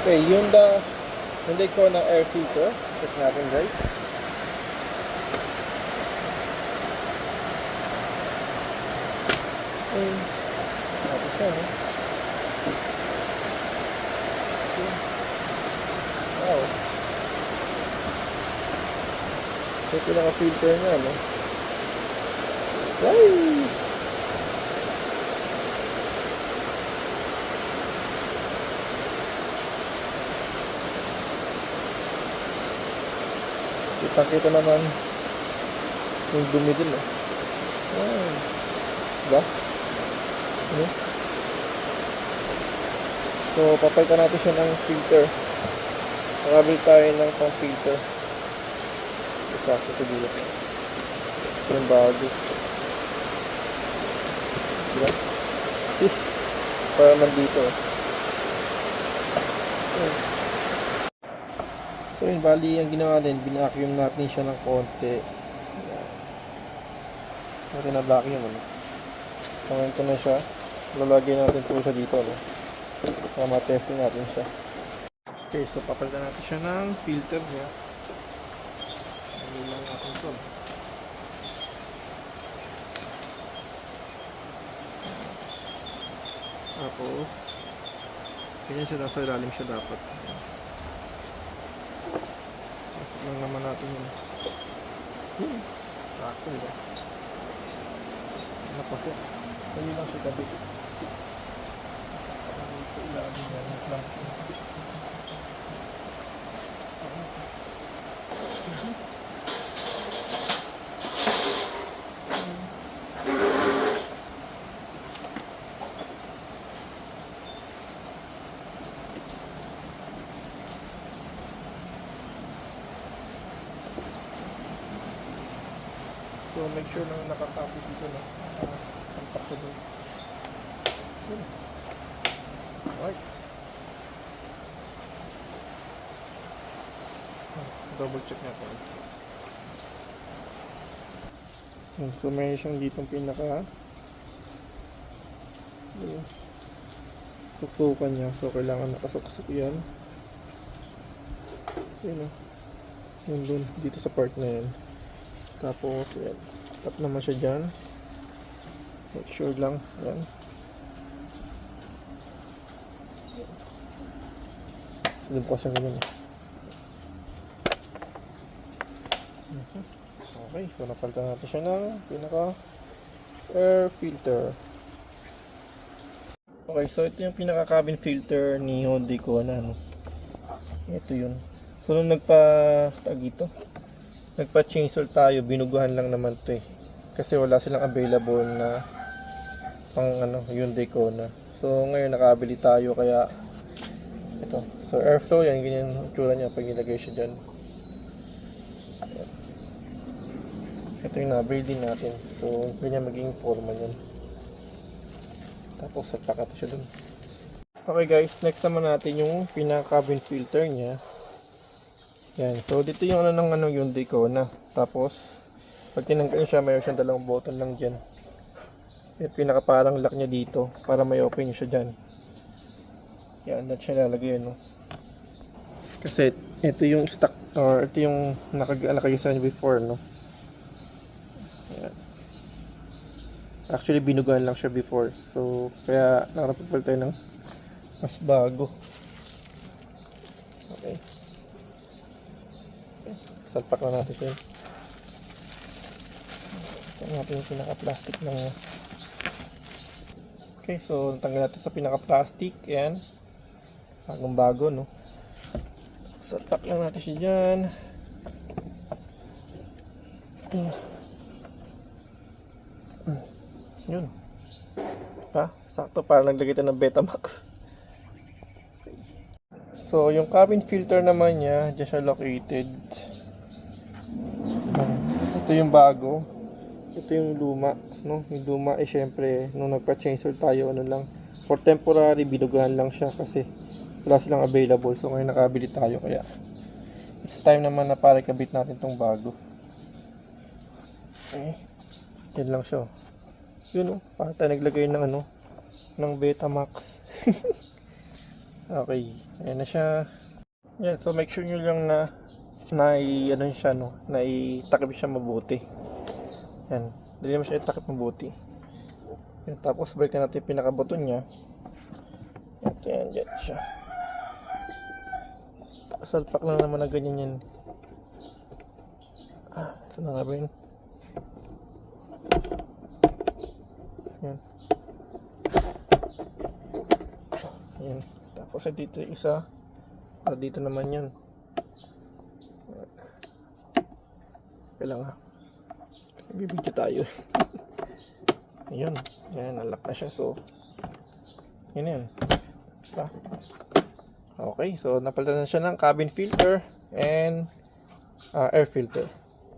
Okay, yung hindi ko na air filter. Check natin guys. Okay. Tapos siya, no? Okay. Wow. So, ito naka-filter nga, no? Ay! Kita-kita naman yung dumi din, no? Ay. Diba? Ano? So, papalitan natin siya ng filter. Nakabili tayo ng pang filter. Sakto ito dito. Ito yung bago. Diba? Para naman dito. So yun, bali ang ginawa din, binacuum natin siya ng konti. Natin na vacuum. So ito na siya. Lalagay natin po siya dito, no? Para matesting natin siya. Okay, so papalitan natin siya ng filter niya. Lagay lang natin ito. Tapos ganyan siya, nasa ilalim siya dapat. Pasok lang naman natin yun. Sakto, diba? Ano pa siya? Hindi lang siya kabit. Ito ilalim yan lang. So make sure na nakakapit dito na tampak ko doon. Alright. Double check natin. So may siyang ditong pinaka susukan niya. So kailangan nakasuksok yan. Yun o. Yun dun. Dito sa part na yan. Tapos yan. Tap naman siya dyan. Make sure lang. Yan. So dun pa siya ganyan. Okay. So napalitan natin siya ng pinaka air filter. Okay. So ito yung pinaka cabin filter ni Hyundai Kona, no? Ito yun. So nung nagpa-chainsaw tayo, binuguhan lang naman to eh. Kasi wala silang available na pang Hyundai Kona. So ngayon nakabili tayo kaya ito. So airflow yan, ganyan ang tsura niya pag ilagay siya dyan. Ito yung nabili natin. So ganyan maging forma niyan. Tapos sagpakat siya dun. Okay guys, next naman natin yung pinaka-cabin filter niya. Yan. So dito yung ng Hyundai Kona. Tapos pag tinanggal siya, mayroon siyang dalawang button lang diyan. Yung pinakaparang lock niya dito para may open siya diyan. Yan, na siya lalagay, no. Kasi ito yung stock or ito yung nakalagay sa before, no. Yan. Actually binugan lang siya before. So kaya nakapagpalit tayo ng mas bago. Okay. Salpak na natin siya. Ito natin yung pinaka-plastic ng okay, so tanggal natin sa pinaka-plastic. Yan. Bagong bago, no. Salpak lang natin siya dyan. Yun. Pa, sakto para naglagay tayo ng Betamax. So yung cabin filter naman niya, dyan siya located. Ito yung bago. Ito yung luma, no? Yung luma eh syempre nung nagpa-chainsaw tayo lang for temporary binugahan lang siya kasi wala silang available. So ngayon nakabili tayo kaya it's time naman na para ikabit natin tong bago. Okay. Yan lang siya. Yun, para tayo naglagay ng ng Betamax. Okay, ayan na siya. Yan, so make sure nyo lang na ano siya, no, na itakip siya mabuti. Yan, dali naman siya itakip mabuti. Yan, tapos balikan natin yung pinaka-button niya. Ito yan, dyan siya. Salpak lang naman na ganyan yan. Ito na nga ba yun? Yan. Yan. Tapos dito yung isa. Dito naman yan. Kailangan bibidyo tayo. Ayun. Yan, nalak na siya. So, yun yan. Diba? Okay, so napalitan na siya ng cabin filter and air filter.